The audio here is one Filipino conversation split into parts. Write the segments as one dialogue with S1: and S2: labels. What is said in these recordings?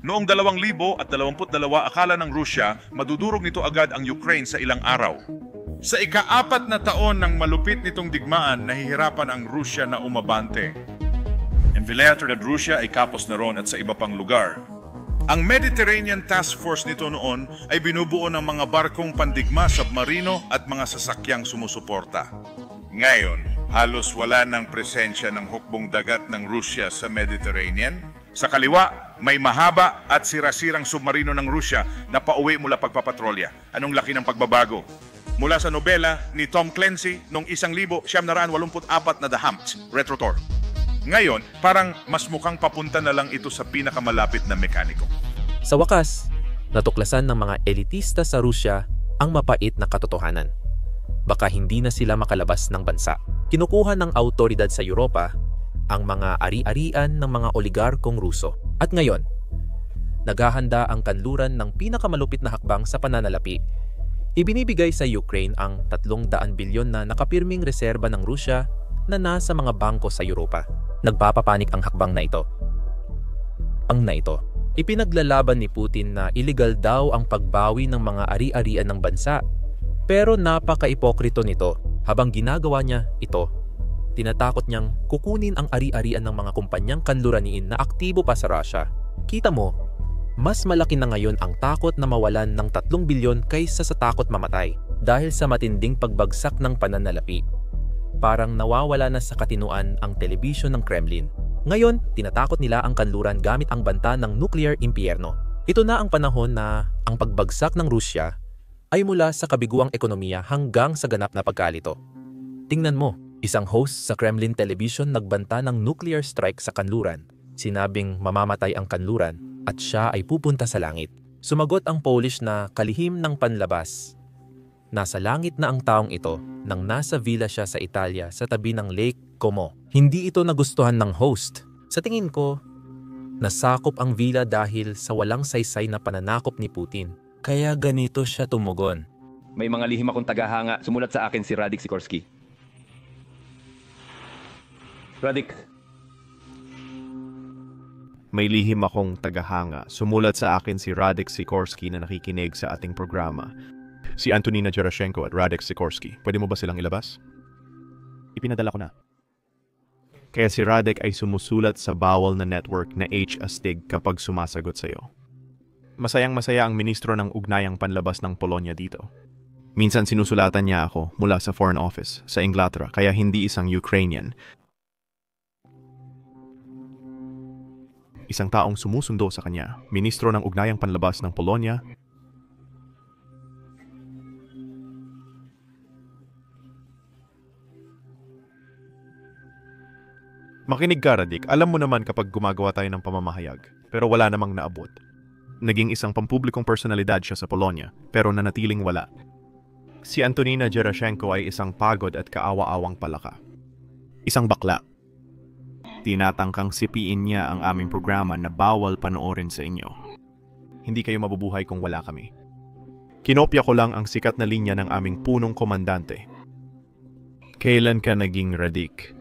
S1: Noong 2022, akala ng Rusya madudurog nito agad ang Ukraine sa ilang araw. Sa ika-4 na taon ng malupit nitong digmaan, nahihirapan ang Rusya na umabante. Envilator at Rusya ay kapos na ron at sa iba pang lugar. Ang Mediterranean Task Force nito noon ay binubuo ng mga barkong pandigma, submarino at mga sasakyang sumusuporta. Ngayon, halos wala ng presensya ng hukbong dagat ng Rusya sa Mediterranean. Sa kaliwa, may mahaba at sirasirang submarino ng Rusya na pauwi mula pagpapatrolya. Anong laki ng pagbabago? Mula sa nobela ni Tom Clancy noong 1984 na The Humps, Retrotor. Ngayon, parang mas mukhang papunta na lang ito sa pinakamalapit na mekaniko.
S2: Sa wakas, natuklasan ng mga elitista sa Rusya ang mapait na katotohanan. Baka hindi na sila makalabas ng bansa. Kinukuha ng autoridad sa Europa ang mga ari-arian ng mga oligarkong Ruso. At ngayon, naghahanda ang kanluran ng pinakamalupit na hakbang sa pananalapi. Ibinibigay sa Ukraine ang 300 bilyon na nakapirming reserba ng Rusya na nasa mga bangko sa Europa. Nagpapapanik ang hakbang na ito. Ipinaglalaban ni Putin na illegal daw ang pagbawi ng mga ari-arian ng bansa. Pero napaka-ipokrito nito. Habang ginagawa niya ito, tinatakot niyang kukunin ang ari-arian ng mga kumpanyang kanluraniin na aktibo pa sa Russia. Kita mo, mas malaki na ngayon ang takot na mawalan ng 3 bilyon kaysa sa takot mamatay dahil sa matinding pagbagsak ng pananalapi. Parang nawawala na sa katinuan ang telebisyon ng Kremlin. Ngayon, tinatakot nila ang kanluran gamit ang banta ng nuclear impyerno. Ito na ang panahon na ang pagbagsak ng Rusya ay mula sa kabiguang ekonomiya hanggang sa ganap na pagkalito. Tingnan mo, isang host sa Kremlin television nagbanta ng nuclear strike sa kanluran. Sinabing mamamatay ang kanluran at siya ay pupunta sa langit. Sumagot ang Polish na kalihim ng panlabas. Nasa langit na ang taong ito nang nasa villa siya sa Italia sa tabi ng Lake Como. Hindi ito nagustuhan ng host. Sa tingin ko, nasakop ang villa dahil sa walang saysay na pananakop ni Putin. Kaya ganito siya tumugon.
S3: May mga lihim akong tagahanga. Sumulat sa akin si Radek Sikorski. Radek.
S4: May lihim akong tagahanga. Sumulat sa akin si Radek Sikorski na nakikinig sa ating programa. Si Antonina Gerashenko at Radek Sikorski. Pwede mo ba silang ilabas? Ipinadala ko na. Kaya si Radek ay sumusulat sa bawal na network na H. Astig kapag sumasagot sa iyo. Masayang-masaya ang ministro ng ugnayang panlabas ng Polonya dito. Minsan sinusulatan niya ako mula sa Foreign Office sa Inglaterra kaya hindi isang Ukrainian. Isang taong sumusundo sa kanya, ministro ng ugnayang panlabas ng Polonya. Makinig ka, Radek. Alam mo naman kapag gumagawa tayo ng pamamahayag, pero wala namang naabot. Naging isang pampublikong personalidad siya sa Polonya, pero nanatiling wala. Si Antonina Gerashenko ay isang pagod at kaawa-awang palaka. Isang bakla. Tinatangkang sipiin niya ang aming programa na bawal panoorin sa inyo. Hindi kayo mabubuhay kung wala kami. Kinopya ko lang ang sikat na linya ng aming punong komandante. Kailan ka naging Radek?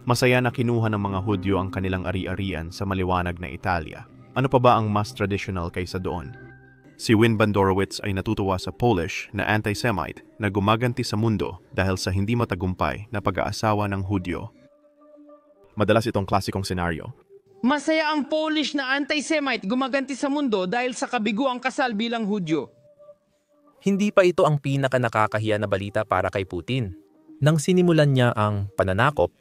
S4: Masaya na kinuha ng mga Hudyo ang kanilang ari-arian sa maliwanag na Italia. Ano pa ba ang mas traditional kaysa doon? Si Win Bandorowicz ay natutuwa sa Polish na anti-Semite na gumaganti sa mundo dahil sa hindi matagumpay na pag-aasawa ng Hudyo. Madalas itong klasikong senaryo.
S5: Masaya ang Polish na anti-Semite gumaganti sa mundo dahil sa kabiguang kasal bilang Hudyo.
S2: Hindi pa ito ang pinaka-nakakahiya na balita para kay Putin. Nang sinimulan niya ang pananakop,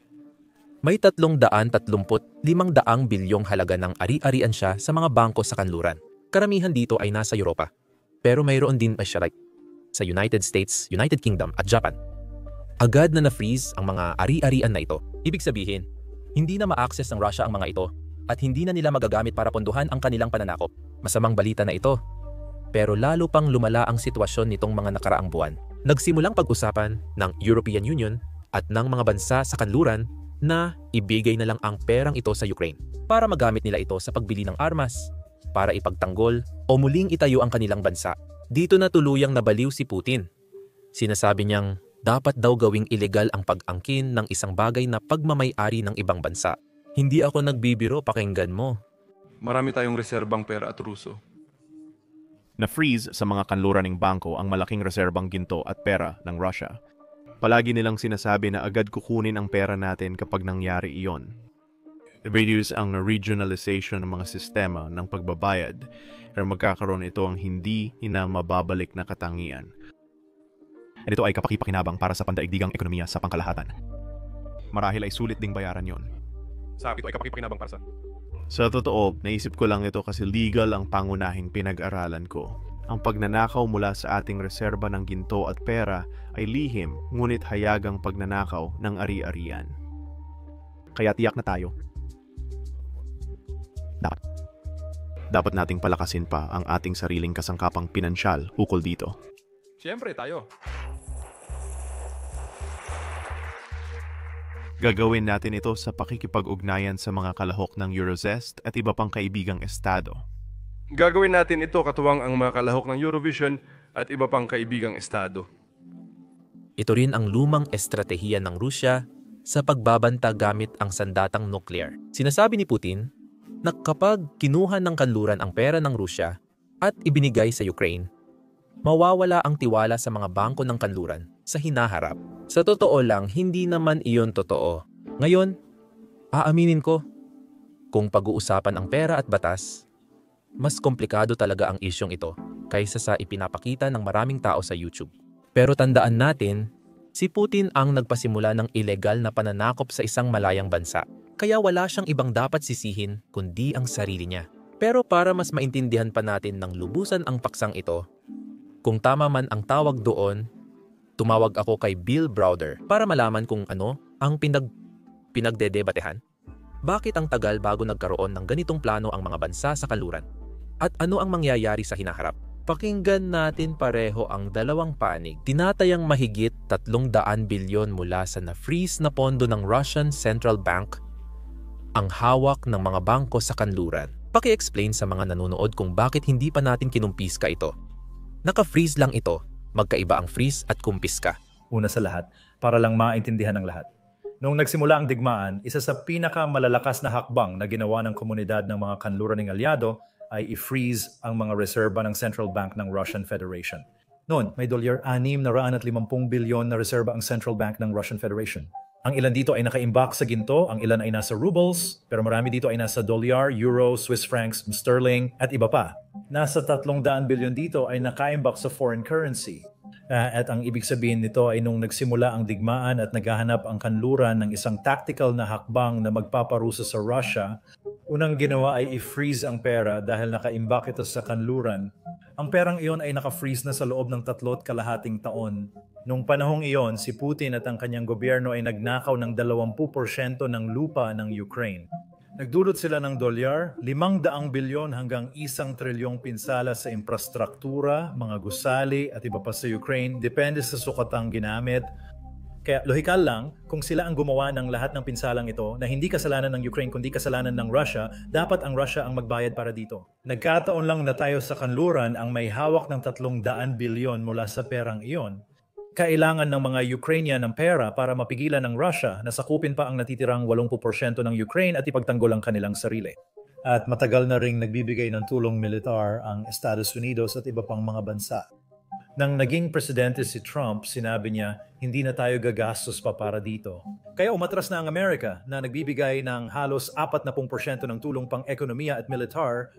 S2: may 335 bilyong halaga ng ari-arian siya sa mga bangko sa kanluran. Karamihan dito ay nasa Europa. Pero mayroon din siya sa United States, United Kingdom at Japan. Agad na na-freeze ang mga ari-arian na ito. Ibig sabihin, hindi na ma-access ng Russia ang mga ito at hindi na nila magagamit para pondohan ang kanilang pananakop. Masamang balita na ito. Pero lalo pang lumala ang sitwasyon nitong mga nakaraang buwan. Nagsimulang pag-usapan ng European Union at ng mga bansa sa kanluran na ibigay na lang ang perang ito sa Ukraine para magamit nila ito sa pagbili ng armas, para ipagtanggol o muling itayo ang kanilang bansa. Dito na tuluyang nabaliw si Putin. Sinasabi niyang dapat daw gawing ilegal ang pag-angkin ng isang bagay na pagmamay-ari ng ibang bansa. Hindi ako nagbibiro, pakinggan mo.
S6: Marami tayong reserbang pera at ruso.
S4: Na-freeze sa mga kanluran ng bangko ang malaking reserbang ginto at pera ng Russia. Palagi nilang sinasabi na agad kukunin ang pera natin kapag nangyari iyon. Reduce ang regionalization ng mga sistema ng pagbabayad, pero magkakaroon ito ang hindi mababalik na katangian. At ito ay kapaki-pakinabang para sa pandaigdigang ekonomiya sa pangkalahatan. Marahil ay sulit ding bayaran yon.
S6: Sa ito ay kapaki-pakinabang para sa...
S4: Sa totoo, naisip ko lang ito kasi legal ang pangunahing pinag-aralan ko. Ang pagnanakaw mula sa ating reserba ng ginto at pera ay lihim, ngunit hayagang pagnanakaw ng ari-arian. Kaya tiyak na tayo. Dapat nating palakasin pa ang ating sariling kasangkapang pinansyal ukol dito.
S6: Siyempre, tayo.
S4: Gagawin natin ito sa pakikipag-ugnayan sa mga kalahok ng Eurozest at iba pang kaibigang estado.
S6: Gagawin natin ito katuwang ang mga kalahok ng Eurovision at iba pang kaibigang estado.
S2: Ito rin ang lumang estratehiya ng Rusya sa pagbabanta gamit ang sandatang nuclear. Sinasabi ni Putin na kapag kinuha ng kanluran ang pera ng Rusya at ibinigay sa Ukraine, mawawala ang tiwala sa mga bangko ng kanluran sa hinaharap. Sa totoo lang, hindi naman iyon totoo. Ngayon, aaminin ko, kung pag-uusapan ang pera at batas, mas komplikado talaga ang isyong ito kaysa sa ipinapakita ng maraming tao sa YouTube. Pero tandaan natin, si Putin ang nagpasimula ng ilegal na pananakop sa isang malayang bansa. Kaya wala siyang ibang dapat sisihin kundi ang sarili niya. Pero para mas maintindihan pa natin ng lubusan ang paksang ito, kung tama man ang tawag doon, tumawag ako kay Bill Browder para malaman kung ano ang pinagdedebatehan. Bakit ang tagal bago nagkaroon ng ganitong plano ang mga bansa sa kanluran? At ano ang mangyayari sa hinaharap? Pakinggan natin pareho ang dalawang panig. Tinatayang mahigit 300 bilyon mula sa na-freeze na pondo ng Russian Central Bank ang hawak ng mga bangko sa kanluran. Paki-explain sa mga nanonood kung bakit hindi pa natin kinumpiska ito. Naka-freeze lang ito. Magkaiba ang freeze at kumpiska.
S7: Una sa lahat, para lang maintindihan ng lahat. Noong nagsimula ang digmaan, isa sa pinakamalalakas na hakbang na ginawa ng komunidad ng mga kanluran ng alyado ay i-freeze ang mga reserba ng Central Bank ng Russian Federation. Noon, may $650 bilyon na reserba ang Central Bank ng Russian Federation. Ang ilan dito ay nakaimbak sa ginto, ang ilan ay nasa rubles, pero marami dito ay nasa dolyar, euro, Swiss francs, sterling, at iba pa. Nasa 300 bilyon dito ay nakaimbak sa foreign currency. At ang ibig sabihin nito ay nung nagsimula ang digmaan at naghahanap ang kanluran ng isang tactical na hakbang na magpaparusa sa Russia, unang ginawa ay i-freeze ang pera dahil nakaimbak ito sa kanluran. Ang perang iyon ay naka-freeze na sa loob ng 3.5 taon. Nung panahong iyon, si Putin at ang kanyang gobyerno ay nagnakaw ng 20% ng lupa ng Ukraine. Nagdulot sila ng dolyar, 500 bilyon hanggang 1 trilyong pinsala sa infrastruktura, mga gusali at iba pa sa Ukraine, depende sa sukatang ginamit. Kaya lohikal lang, kung sila ang gumawa ng lahat ng pinsalang ito na hindi kasalanan ng Ukraine kundi kasalanan ng Russia, dapat ang Russia ang magbayad para dito. Nagkataon lang na tayo sa kanluran ang may hawak ng 300 bilyon mula sa perang iyon. Kailangan ng mga Ukrainian ng pera para mapigilan ng Russia na sakupin pa ang natitirang 80% ng Ukraine at ipagtanggol ang kanilang sarili. At matagal na ring nagbibigay ng tulong militar ang Estados Unidos at iba pang mga bansa. Nang naging presidente si Trump, sinabi niya, hindi na tayo gagastos pa para dito. Kaya umatras na ang Amerika na nagbibigay ng halos 40% ng tulong pang ekonomiya at militar.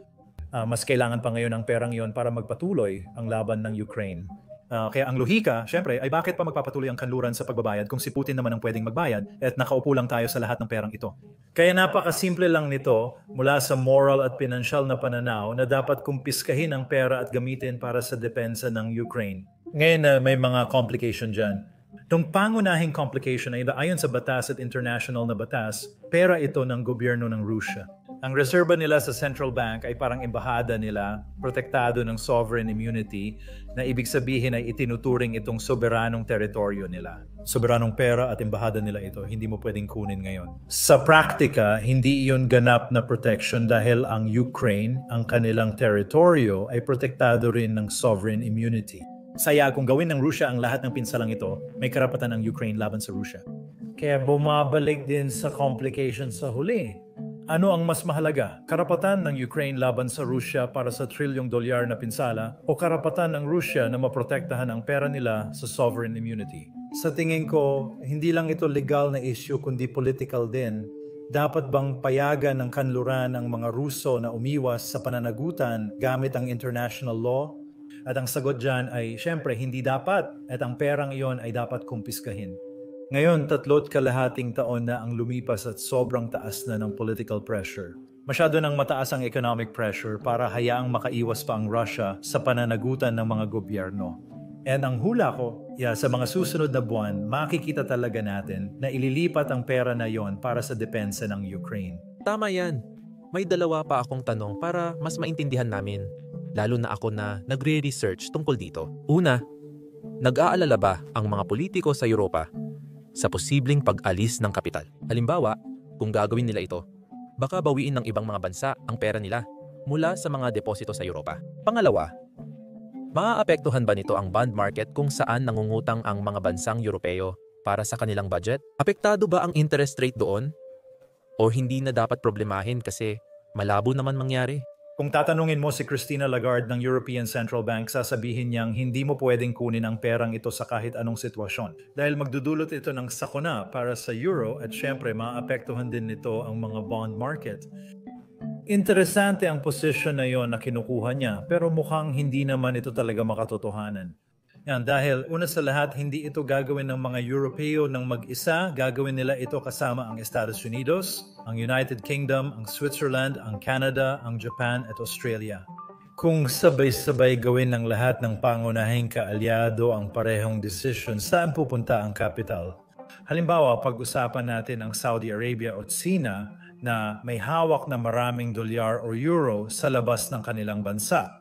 S7: Mas kailangan pa ngayon ang perang yon para magpatuloy ang laban ng Ukraine. Kaya ang lohika, syempre, ay bakit pa magpapatuloy ang kanluran sa pagbabayad kung si Putin naman ang pwedeng magbayad at nakaupo lang tayo sa lahat ng perang ito. Kaya napakasimple lang nito mula sa moral at pinansyal na pananaw na dapat kumpiskahin ang pera at gamitin para sa depensa ng Ukraine. Ngayon may mga complication dyan. Itong pangunahing complication ay ayon sa batas at international na batas, pera ito ng gobyerno ng Russia. Ang reserba nila sa Central Bank ay parang embahada nila, protektado ng sovereign immunity, na ibig sabihin ay itinuturing itong soberanong teritoryo nila. Soberanong pera at embahada nila ito, hindi mo pwedeng kunin ngayon. Sa praktika, hindi iyon ganap na protection dahil ang Ukraine, ang kanilang teritoryo, ay protektado rin ng sovereign immunity. Saya kung gawin ng Russia ang lahat ng pinsalang ito, may karapatan ang Ukraine laban sa Russia. Kaya bumabalik din sa complications sa huli. Ano ang mas mahalaga? Karapatan ng Ukraine laban sa Rusya para sa $1 trillion na pinsala o karapatan ng Rusya na maprotektahan ang pera nila sa sovereign immunity? Sa tingin ko, hindi lang ito legal na issue kundi political din. Dapat bang payagan ng kanluran ang mga Ruso na umiwas sa pananagutan gamit ang international law? At ang sagot dyan ay, syempre, hindi dapat at ang perang iyon ay dapat kumpiskahin. Ngayon, 3.5 taon na ang lumipas at sobrang taas na ng political pressure. Masyado nang mataas ang economic pressure para hayaang makaiwas pa ang Russia sa pananagutan ng mga gobyerno. And ang hula ko, sa mga susunod na buwan, makikita talaga natin na ililipat ang pera na yon para sa depensa ng Ukraine.
S2: Tama yan. May dalawa pa akong tanong para mas maintindihan namin. Lalo na ako na nagre-research tungkol dito. Una, nag-aalala ba ang mga politiko sa Europa sa posibleng pag-alis ng kapital? Halimbawa, kung gagawin nila ito, baka bawiin ng ibang mga bansa ang pera nila mula sa mga deposito sa Europa. Pangalawa, maaapektuhan ba nito ang bond market kung saan nangungutang ang mga bansang Europeo para sa kanilang budget? Apektado ba ang interest rate doon? O hindi na dapat problemahin kasi malabo naman mangyari?
S7: Kung tatanungin mo si Christine Lagarde ng European Central Bank, sasabihin niyang hindi mo pwedeng kunin ang perang ito sa kahit anong sitwasyon. Dahil magdudulot ito ng sakuna para sa euro at syempre maapektuhan din nito ang mga bond market. Interesante ang posisyon na yon na kinukuha niya pero mukhang hindi naman ito talaga makatotohanan. Yan, dahil una sa lahat, hindi ito gagawin ng mga Europeo ng mag-isa, gagawin nila ito kasama ang Estados Unidos, ang United Kingdom, ang Switzerland, ang Canada, ang Japan at Australia. Kung sabay-sabay gawin ng lahat ng pangunahing kaalyado ang parehong desisyon, saan pupunta ang capital? Halimbawa, pag-usapan natin ang Saudi Arabia o China na may hawak na maraming dolyar o euro sa labas ng kanilang bansa.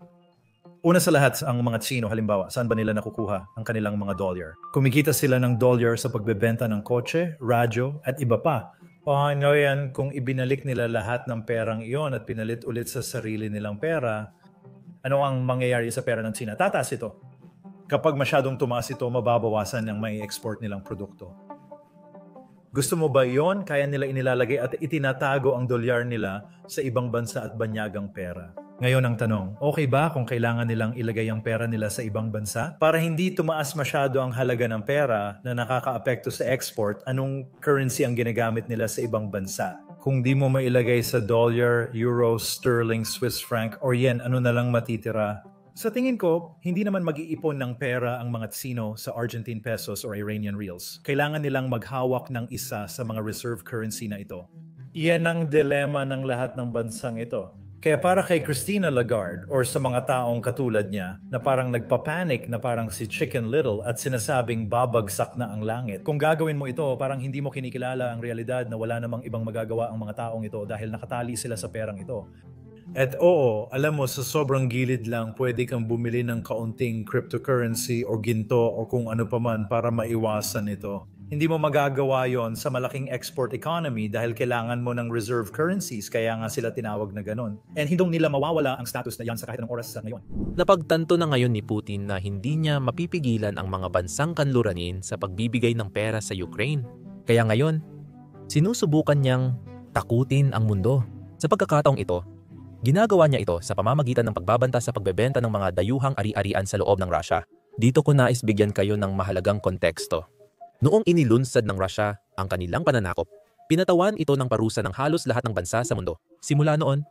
S7: Una sa lahat, ang mga Tsino, halimbawa, saan ba nila nakukuha ang kanilang mga dolyar? Kumikita sila ng dolyar sa pagbebenta ng kotse, radyo, at iba pa. Paano yan kung ibinalik nila lahat ng perang iyon at pinalit ulit sa sarili nilang pera? Ano ang mangyayari sa pera ng Tsina? Tataas ito. Kapag masyadong tumaas ito, mababawasan ng may export nilang produkto. Gusto mo ba yon? Kaya nila inilalagay at itinatago ang dolyar nila sa ibang bansa at banyagang pera. Ngayon ang tanong, okay ba kung kailangan nilang ilagay ang pera nila sa ibang bansa? Para hindi tumaas masyado ang halaga ng pera na nakakaapekto sa export, anong currency ang ginagamit nila sa ibang bansa? Kung di mo mailagay sa dollar, euro, sterling, Swiss franc, or yen, ano na lang matitira? Sa tingin ko, hindi naman mag-iipon ng pera ang mga Tsino sa Argentine pesos or Iranian reals. Kailangan nilang maghawak ng isa sa mga reserve currency na ito. Iyan ang dilema ng lahat ng bansang ito. Kaya para kay Christine Lagarde or sa mga taong katulad niya na parang nagpapanik na parang si Chicken Little at sinasabing babagsak na ang langit. Kung gagawin mo ito, parang hindi mo kinikilala ang realidad na wala namang ibang magagawa ang mga taong ito dahil nakatali sila sa perang ito. At oo, alam mo sa sobrang gilid lang pwede kang bumili ng kaunting cryptocurrency o ginto o kung ano pa man para maiwasan ito. Hindi mo magagawa yon sa malaking export economy dahil kailangan mo ng reserve currencies kaya nga sila tinawag na ganon. And hindi nila mawawala ang status na yan sa kahit anong oras sa ngayon.
S2: Napagtanto na ngayon ni Putin na hindi niya mapipigilan ang mga bansang kanluranin sa pagbibigay ng pera sa Ukraine. Kaya ngayon, sinusubukan niyang takutin ang mundo. Sa pagkakataong ito, ginagawa niya ito sa pamamagitan ng pagbabanta sa pagbebenta ng mga dayuhang ari-arian sa loob ng Russia. Dito ko nais bigyan kayo ng mahalagang konteksto. Noong inilunsad ng Russia ang kanilang pananakop, pinatawan ito ng parusa ng halos lahat ng bansa sa mundo. Simula noon,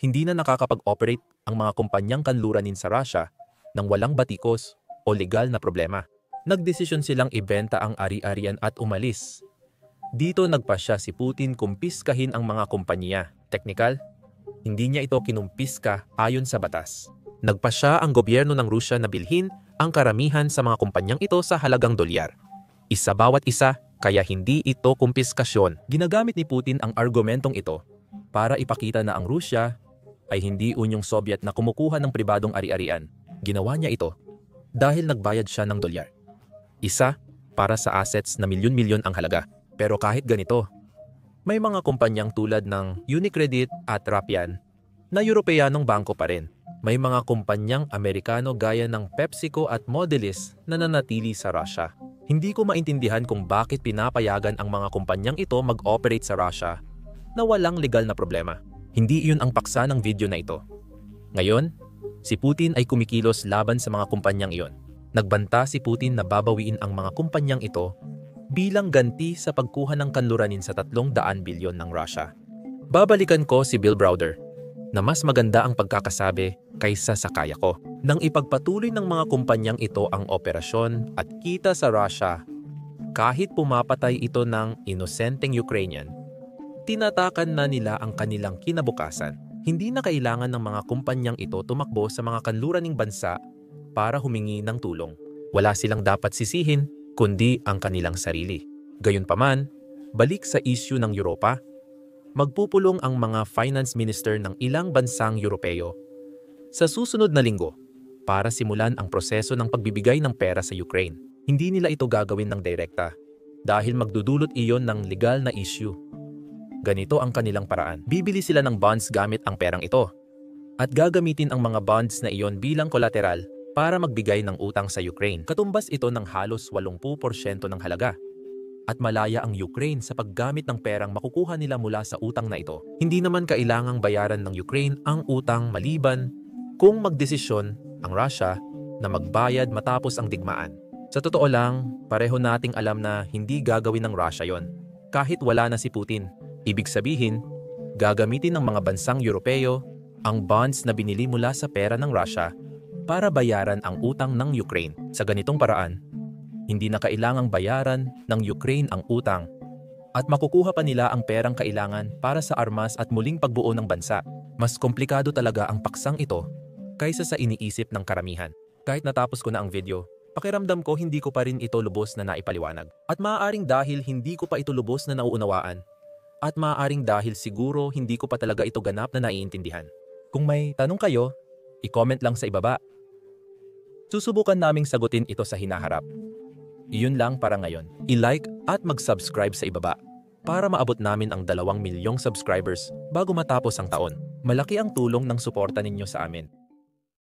S2: hindi na nakakapag-operate ang mga kumpanyang kanluranin sa Russia nang walang batikos o legal na problema. Nagdesisyon silang ibenta ang ari-arian at umalis. Dito nagpasya si Putin kumpiskahin ang mga kumpanya. Teknikal, hindi niya ito kinumpiska ayon sa batas. Nagpasya ang gobyerno ng Russia na bilhin ang karamihan sa mga kumpanyang ito sa halagang dolyar. Isa bawat isa, kaya hindi ito kumpiskasyon. Ginagamit ni Putin ang argumentong ito para ipakita na ang Rusya ay hindi Unyong Soviet na kumukuha ng pribadong ari-arian. Ginawa niya ito dahil nagbayad siya ng dolyar. Isa para sa assets na milyon-milyon ang halaga. Pero kahit ganito, may mga kumpanyang tulad ng Unicredit at Rapian na Europeanong bangko pa rin. May mga kumpanyang Amerikano gaya ng PepsiCo at Mondelez na nanatili sa Russia. Hindi ko maintindihan kung bakit pinapayagan ang mga kumpanyang ito mag-operate sa Russia na walang legal na problema. Hindi iyon ang paksa ng video na ito. Ngayon, si Putin ay kumikilos laban sa mga kumpanyang iyon. Nagbanta si Putin na babawiin ang mga kumpanyang ito bilang ganti sa pagkuha ng kanluranin sa 300 bilyon ng Russia. Babalikan ko si Bill Browder na mas maganda ang pagkakasabi kaysa sa kaya ko. Nang ipagpatuloy ng mga kumpanyang ito ang operasyon at kita sa Russia, kahit pumapatay ito ng inosenteng Ukrainian, tinatakan na nila ang kanilang kinabukasan. Hindi na kailangan ng mga kumpanyang ito tumakbo sa mga kanluraning bansa para humingi ng tulong. Wala silang dapat sisihin, kundi ang kanilang sarili. Gayunpaman, balik sa issue ng Europa, magpupulong ang mga finance minister ng ilang bansang Europeo sa susunod na linggo para simulan ang proseso ng pagbibigay ng pera sa Ukraine. Hindi nila ito gagawin ng direkta dahil magdudulot iyon ng legal na issue. Ganito ang kanilang paraan. Bibili sila ng bonds gamit ang perang ito at gagamitin ang mga bonds na iyon bilang collateral para magbigay ng utang sa Ukraine. Katumbas ito ng halos 80% ng halaga. At malaya ang Ukraine sa paggamit ng perang makukuha nila mula sa utang na ito. Hindi naman kailangang bayaran ng Ukraine ang utang maliban kung magdesisyon ang Russia na magbayad matapos ang digmaan. Sa totoo lang, pareho nating alam na hindi gagawin ng Russia yon. Kahit wala na si Putin. Ibig sabihin, gagamitin ng mga bansang Europeo ang bonds na binili mula sa pera ng Russia para bayaran ang utang ng Ukraine. Sa ganitong paraan, hindi na kailangang bayaran ng Ukraine ang utang at makukuha pa nila ang perang kailangan para sa armas at muling pagbuo ng bansa. Mas komplikado talaga ang paksang ito kaysa sa iniisip ng karamihan. Kahit natapos ko na ang video, pakiramdam ko hindi ko pa rin ito lubos na naipaliwanag. At maaaring dahil hindi ko pa ito lubos na nauunawaan. At maaaring dahil siguro hindi ko pa talaga ito ganap na naiintindihan. Kung may tanong kayo, i-comment lang sa ibaba. Susubukan naming sagutin ito sa hinaharap. Iyon lang para ngayon. I-like at mag-subscribe sa ibaba para maabot namin ang 2 milyong subscribers bago matapos ang taon. Malaki ang tulong ng suporta ninyo sa amin.